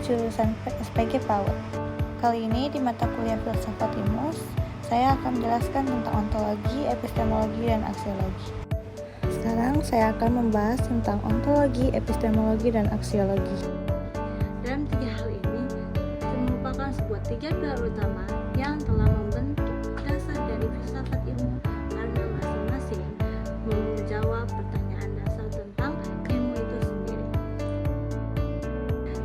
jurusan SPG PAUD. Kali ini di mata kuliah Filsafat Ilmu, saya akan menjelaskan tentang ontologi, epistemologi, dan aksiologi. Sekarang saya akan membahas tentang ontologi, epistemologi, dan aksiologi. Dalam tiga hal ini, merupakan sebuah tiga pilar utama yang telah membentuk dasar dari filsafat ilmu karena masing-masing menjawab pertanyaan dasar tentang ilmu itu sendiri.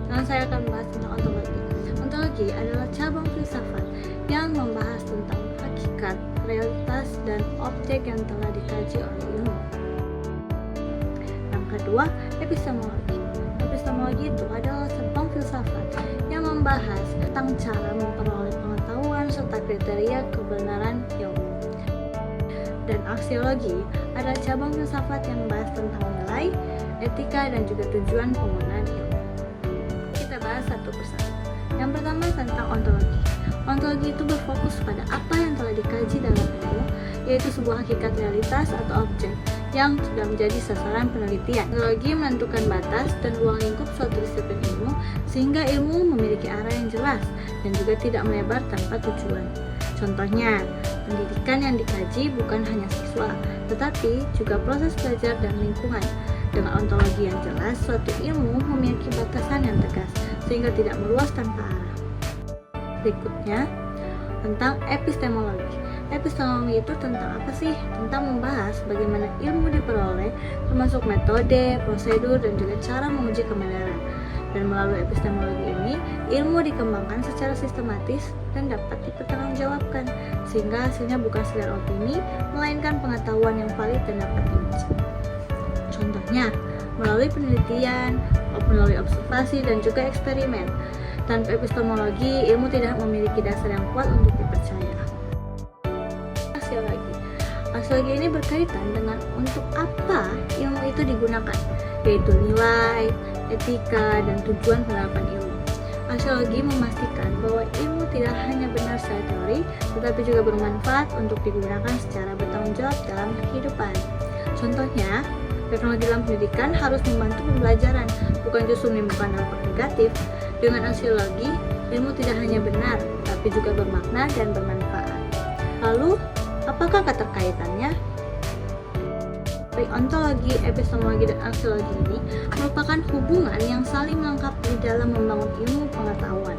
Sekarang saya akan membahas tentang ontologi. Ontologi adalah cabang filsafat yang membahas tentang hakikat, realitas, dan objek yang telah dikaji oleh ilmu. Yang kedua, epistemologi. Epistemologi itu adalah cabang filsafat yang membahas tentang cara memperoleh pengetahuan serta kriteria kebenaran ilmu. Dan aksiologi adalah cabang filsafat yang membahas tentang nilai, etika, dan juga tujuan penggunaan ilmu. Kita bahas satu persatu. Yang pertama tentang ontologi. Ontologi itu berfokus pada apa yang telah dikaji dalam ilmu, yaitu sebuah hakikat realitas atau objek yang sudah menjadi sasaran penelitian. Ontologi menentukan batas dan ruang lingkup suatu disiplin ilmu sehingga ilmu memiliki arah yang jelas dan juga tidak melebar tanpa tujuan. Contohnya, pendidikan yang dikaji bukan hanya siswa, tetapi juga proses belajar dan lingkungan. Dengan ontologi yang jelas, suatu ilmu memiliki batasan yang tegas sehingga tidak meluas tanpa arah. Berikutnya, tentang epistemologi. Epistemologi itu tentang apa sih? Tentang membahas bagaimana ilmu diperoleh, termasuk metode, prosedur, dan juga cara menguji kebenaran. Dan melalui epistemologi ini, ilmu dikembangkan secara sistematis dan dapat dipertanggungjawabkan, sehingga hasilnya bukan sekedar opini, melainkan pengetahuan yang valid dan dapat diuji. Contohnya, melalui penelitian, melalui observasi, dan juga eksperimen. Tanpa epistemologi, ilmu tidak memiliki dasar yang kuat untuk dipercaya. Aksiologi ini berkaitan dengan untuk apa ilmu itu digunakan, yaitu nilai, etika, dan tujuan penerapan ilmu. Aksiologi memastikan bahwa ilmu tidak hanya benar secara teori, tetapi juga bermanfaat untuk digunakan secara bertanggung jawab dalam kehidupan. Contohnya, teknologi dalam pendidikan harus membantu pembelajaran, bukan justru menimbulkan dampak negatif. Dengan aksiologi, ilmu tidak hanya benar, tapi juga bermakna dan bermanfaat. Lalu, apakah keterkaitannya? Ontologi, epistemologi, dan aksiologi ini merupakan hubungan yang saling melengkapi dalam membangun ilmu pengetahuan.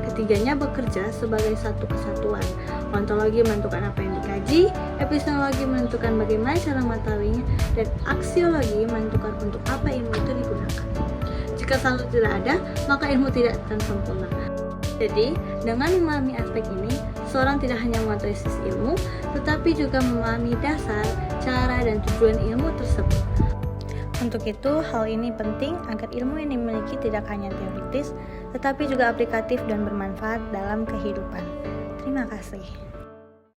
Ketiganya bekerja sebagai satu kesatuan. Ontologi menentukan apa yang dikaji, epistemologi menentukan bagaimana cara mengetahuinya, dan aksiologi menentukan untuk apa ilmu itu digunakan. Jika satu tidak ada, maka ilmu tidak akan sempurna. Jadi, dengan memahami aspek ini, seorang tidak hanya mengetahui sisi ilmu, tetapi juga memahami dasar, cara, dan tujuan ilmu tersebut. Untuk itu, hal ini penting agar ilmu yang dimiliki tidak hanya teoritis, tetapi juga aplikatif dan bermanfaat dalam kehidupan. Terima kasih.